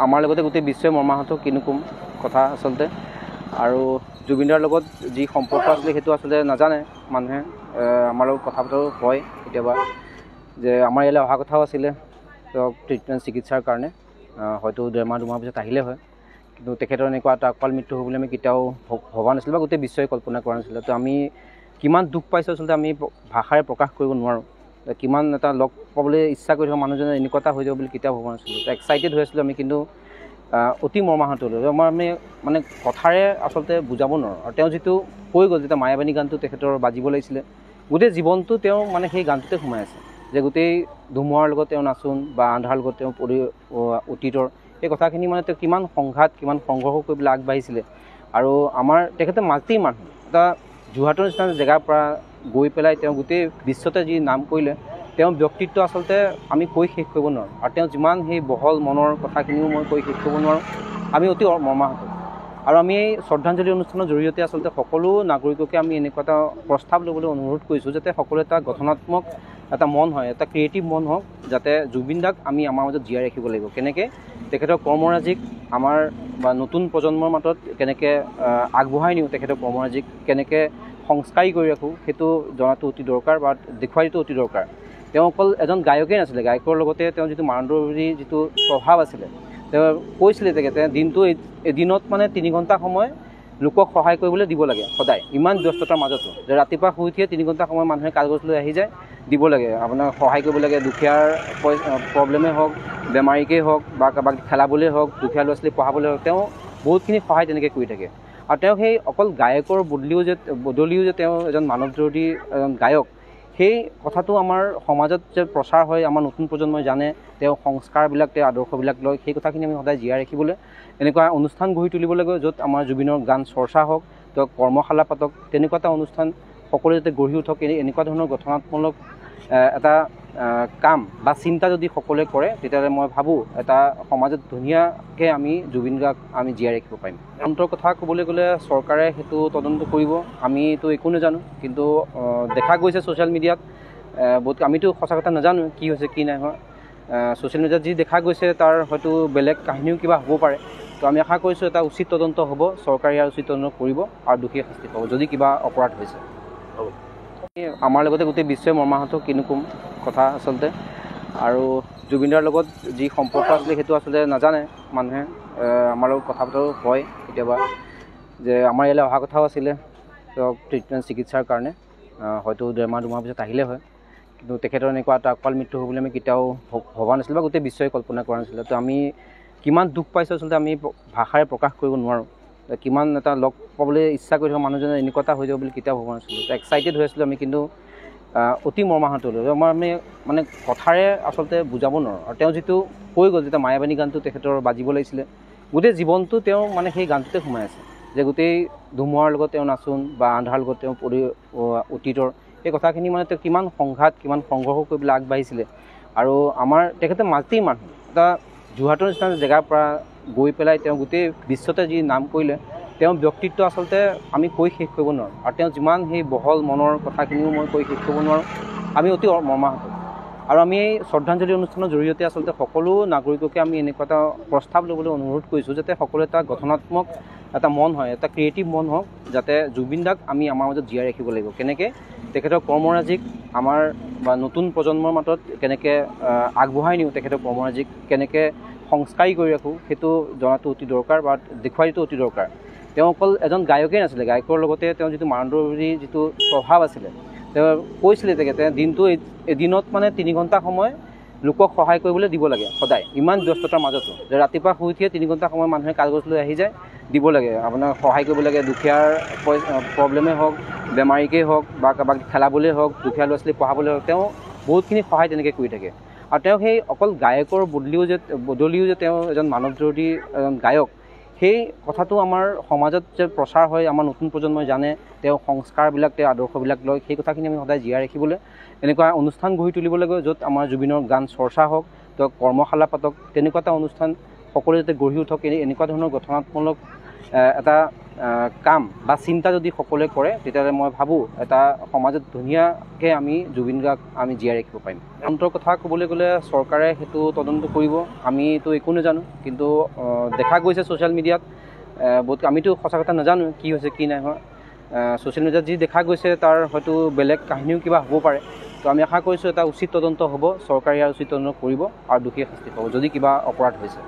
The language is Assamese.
আমাৰ লগতে গোটেই বিশ্বই মৰ্মাহত কিনো কম কথা আচলতে আৰু জুবিনদাৰ লগত যি সম্পৰ্ক আছিলে সেইটো আচলতে নাজানে মানুহে আমাৰ লগত কথা বতৰা হয় কেতিয়াবা যে আমাৰ ইয়ালৈ অহা কথাও আছিলে তেওঁক ট্ৰিটমেণ্ট চিকিৎসাৰ কাৰণে হয়তো 1.5 মাহ 2 মাহ পিছত আহিলে হয় কিন্তু তেখেতৰ এনেকুৱা এটা অকাল মৃত্যু হ'ব বুলি আমি কেতিয়াও ভবা নাছিলোঁ বা গোটেই বিশ্বই কল্পনা কৰা নাছিলে তো আমি কিমান দুখ পাইছোঁ আচলতে আমি ভাষাৰে প্ৰকাশ কৰিব নোৱাৰোঁ কিমান এটা লগ পাবলৈ ইচ্ছা কৰি থকা মানুহজনে এনেকুৱা এটা হৈ যাব বুলি কেতিয়াও ভবা নাছিলোঁ এক্সাইটেড হৈ আছিলোঁ আমি কিন্তু অতি মৰ্মাহত হ'লোঁ আমি মানে কথাৰে আচলতে বুজাব নোৱাৰোঁ আৰু তেওঁ যিটো কৈ গ'ল যেতিয়া মায়াবানী গানটো তেখেতৰ বাজিব লাগিছিলে গোটেই জীৱনটো তেওঁ মানে সেই গানটোতে সোমাই আছে যে গোটেই ধুমুহাৰ লগত তেওঁ নাচোন বা আন্ধাৰৰ লগত তেওঁ অতীতৰ এই কথাখিনি মানে তেওঁ কিমান সংঘাত কিমান সংঘৰ্ষ কৰিবলৈ আগবাঢ়িছিলে আৰু আমাৰ তেখেতে মাল্টি মানুহ এটা যোৰহাটৰ নিচিনা জেগাৰ পৰা গৈ পেলাই তেওঁ গোটেই বিশ্বতে যি নাম কৰিলে তেওঁৰ ব্যক্তিত্ব আচলতে আমি কৈ শেষ কৰিব নোৱাৰোঁ আৰু তেওঁ যিমান সেই বহল মনৰ কথাখিনিও মই কৈ শেষ কৰিব নোৱাৰোঁ আমি অতি মৰ্মাহত আৰু আমি এই শ্ৰদ্ধাঞ্জলি অনুষ্ঠানৰ জৰিয়তে আচলতে সকলো নাগৰিককে আমি এনেকুৱা এটা প্ৰস্তাৱ ল'বলৈ অনুৰোধ কৰিছোঁ যাতে সকলো এটা গঠনাত্মক এটা মন হয় এটা ক্ৰিয়েটিভ মন হওক যাতে জুবিন দাক আমি আমাৰ মাজত জীয়াই ৰাখিব লাগিব কেনেকৈ তেখেতৰ কৰ্মৰাজিক আমাৰ বা নতুন প্ৰজন্মৰ মাজত কেনেকৈ আগবঢ়াই নিওঁ তেখেতৰ কৰ্মৰাজিক কেনেকৈ সংস্কাৰী কৰি ৰাখোঁ সেইটো জনাটো অতি দৰকাৰ বা দেখুৱাই দিয়াটো অতি দৰকাৰ তেওঁ অকল এজন গায়কেই নাছিলে গায়কৰ লগতে তেওঁ যিটো মানৱী যিটো স্বভাৱ আছিলে তেওঁ কৈছিলে তেখেতে দিনটো এদিনত মানে 3 ঘণ্টা সময় লোকক সহায় কৰিবলৈ দিব লাগে সদায় ইমান ব্যস্ততাৰ মাজতো যে ৰাতিপুৱা শুই উঠিয়ে 3 ঘণ্টা সময় মানুহে কাগজ লৈ আহি যায় দিব লাগে আপোনাৰ সহায় কৰিব লাগে দুখীয়াৰ প্ৰব্লেমেই হওক বেমাৰীকেই হওক বা কাৰোবাক খেলাবলৈ হওক দুখীয়া ল'ৰা ছোৱালী পঢ়াবলৈ হওক তেওঁ বহুতখিনি সহায় তেনেকৈ কৰি থাকে আৰু তেওঁ সেই অকল গায়কৰ বদলিও যে তেওঁ এজন মানৱজনদী এজন গায়ক সেই কথাটো আমাৰ সমাজত যে প্ৰচাৰ হয় আমাৰ নতুন প্ৰজন্মই জানে তেওঁ সংস্কাৰবিলাক তেওঁ আদৰ্শবিলাক লয় সেই কথাখিনি আমি সদায় জীয়াই ৰাখিবলৈ এনেকুৱা অনুষ্ঠান গঢ়ি তুলিব লাগে য'ত আমাৰ জুবিনৰ গান চৰ্চা হওক তেওঁ কৰ্মশালা পাতক তেনেকুৱা এটা অনুষ্ঠান সকলোৱে যাতে গঢ়ি উঠক এনেকুৱা ধৰণৰ গঠনাত্মক এটা কাম বা চিন্তা যদি সকলোৱে কৰে তেতিয়াহ'লে মই ভাবোঁ এটা সমাজত ধুনীয়াকৈ আমি জুবিন গাক আমি জীয়াই ৰাখিব পাৰিম অন্তৰ কথা ক'বলৈ গ'লে চৰকাৰে সেইটো তদন্ত কৰিব আমিতো একো নাজানো কিন্তু দেখা গৈছে ছ'চিয়েল মিডিয়াত বহুত আমিতো সঁচা কথা নাজানো কি হৈছে কি নাই হোৱা ছ'চিয়েল মিডিয়াত যি দেখা গৈছে তাৰ হয়তো বেলেগ কাহিনীও কিবা হ'ব পাৰে তো আমি আশা কৰিছোঁ এটা উচিত তদন্ত হ'ব চৰকাৰে ইয়াৰ উচিত তদন্ত কৰিব আৰু দোষীয়ে শাস্তি পাব যদি কিবা অপৰাধ হৈছে হ'ব আমাৰ লগতে গোটেই বিশ্বই মৰ্মাহত কিনো কম কথা আচলতে আৰু জুবিনদাৰ লগত যি সম্পৰ্ক আছিলে সেইটো আচলতে নাজানে মানুহে আমাৰ লগত কথা বতৰা হয় কেতিয়াবা যে আমাৰ ইয়ালৈ অহা কথাও আছিলে তেওঁক ট্ৰিটমেণ্ট চিকিৎসাৰ কাৰণে হয়তো 1.5 মাহ 2 মাহ পিছত আহিলে হয় কিন্তু তেখেতৰ এনেকুৱা এটা অকাল মৃত্যু হ'ব বুলি আমি কেতিয়াও ভবা নাছিলোঁ বা গোটেই বিশ্বই কল্পনা কৰা নাছিলে তো আমি কিমান দুখ পাইছোঁ আচলতে আমি ভাষাৰে প্ৰকাশ কৰিব নোৱাৰোঁ কিমান এটা লগ পাবলৈ ইচ্ছা কৰি থকা মানুহজনে এনেকুৱা এটা হৈ যাব বুলি কেতিয়াও ভবা নাছিলোঁ এক্সাইটেড হৈ আছিলোঁ আমি কিন্তু অতি মৰ্মাহত হ'লোঁ আমি মানে কথাৰে আচলতে বুজাব নোৱাৰোঁ আৰু তেওঁ যিটো কৈ গ'ল যেতিয়া মায়াবানী গানটো তেখেতৰ বাজিব লাগিছিলে গোটেই জীৱনটো তেওঁ মানে সেই গানটোতে সোমাই আছে যে গোটেই ধুমুহাৰ লগত তেওঁ নাচোন বা আন্ধাৰৰ লগত তেওঁ অতীতৰ এই কথাখিনি মানে তেওঁ কিমান সংঘাত কিমান সংঘৰ্ষ কৰিবলৈ আগবাঢ়িছিলে আৰু আমাৰ তেখেতে মাল্টি মানুহ এটা যোৰহাটৰ নিচিনা জেগাৰ পৰা গৈ পেলাই তেওঁ গোটেই বিশ্বতে যি নাম কৰিলে তেওঁৰ ব্যক্তিত্ব আচলতে আমি কৈ শেষ কৰিব নোৱাৰোঁ আৰু তেওঁ যিমান সেই বহল মনৰ কথাখিনিও মই কৈ শেষ কৰিব নোৱাৰোঁ আমি অতি মৰ্মাহত আৰু আমি এই শ্ৰদ্ধাঞ্জলি অনুষ্ঠানৰ জৰিয়তে আচলতে সকলো নাগৰিককে আমি এনেকুৱা এটা প্ৰস্তাৱ ল'বলৈ অনুৰোধ কৰিছোঁ যাতে সকলো এটা গঠনাত্মক এটা মন হয় এটা ক্ৰিয়েটিভ মন হওক যাতে জুবিন দাক আমি আমাৰ মাজত জীয়াই ৰাখিব লাগিব কেনেকৈ তেখেতৰ কৰ্মৰাজিক আমাৰ বা নতুন প্ৰজন্মৰ মাজত কেনেকৈ আগবঢ়াই নিওঁ তেখেতৰ কৰ্মৰাজিক কেনেকৈ সংস্কাৰী কৰি ৰাখোঁ সেইটো জনাটো অতি দৰকাৰ বা দেখুৱাই দিয়াটো অতি দৰকাৰ তেওঁ অকল এজন গায়কেই নাছিলে গায়কৰ লগতে তেওঁ যিটো মানৱী যিটো স্বভাৱ আছিলে তেওঁ কৈছিলে তেখেতে দিনটো এদিনত মানে 3 ঘণ্টা সময় লোকক সহায় কৰিবলৈ দিব লাগে সদায় ইমান ব্যস্ততাৰ মাজতো যে ৰাতিপুৱা শুই উঠিয়ে 3 ঘণ্টা সময় মানুহে কাগজ লৈ আহি যায় দিব লাগে আপোনাৰ সহায় কৰিব লাগে দুখীয়াৰ প্ৰব্লেমেই হওক বেমাৰীকেই হওক বা কাৰোবাক খেলাবলৈ হওক দুখীয়া ল'ৰা ছোৱালী পঢ়াবলৈ হওক তেওঁ বহুতখিনি সহায় তেনেকৈ কৰি থাকে আৰু তেওঁ সেই অকল গায়কৰ বদলিও যে তেওঁ এজন মানৱজনদী এজন গায়ক সেই কথাটো আমাৰ সমাজত যে প্ৰচাৰ হয় আমাৰ নতুন প্ৰজন্মই জানে তেওঁ সংস্কাৰবিলাক তেওঁ আদৰ্শবিলাক লয় সেই কথাখিনি আমি সদায় জীয়াই ৰাখিবলৈ এনেকুৱা অনুষ্ঠান গঢ়ি তুলিব লাগে য'ত আমাৰ জুবিনৰ গান চৰ্চা হওক তেওঁ কৰ্মশালা পাতক তেনেকুৱা এটা অনুষ্ঠান সকলোৱে যাতে গঢ়ি উঠক এনেকুৱা ধৰণৰ গঠনাত্মক এটা কাম বা চিন্তা যদি সকলোৱে কৰে তেতিয়াহ'লে মই ভাবোঁ এটা সমাজত ধুনীয়াকৈ আমি জুবিন গাৰ্গক আমি জীয়াই ৰাখিব পাৰিম। তদন্তৰ কথা ক'বলৈ গ'লে চৰকাৰে সেইটো তদন্ত কৰিব, আমিতো একো নাজানো, কিন্তু দেখা গৈছে ছ'চিয়েল মিডিয়াত বহুত, আমিতো সঁচা কথা নাজানো কি হৈছে কি নাই হোৱা। ছ'চিয়েল মিডিয়াত যি দেখা গৈছে তাৰ হয়তো বেলেগ কাহিনীও কিবা হ'ব পাৰে। তো আমি আশা কৰিছোঁ এটা উচিত তদন্ত হ'ব, চৰকাৰে ইয়াৰ উচিত তদন্ত কৰিব আৰু দোষীয়ে শাস্তি পাব যদি কিবা অপৰাধ হৈছে।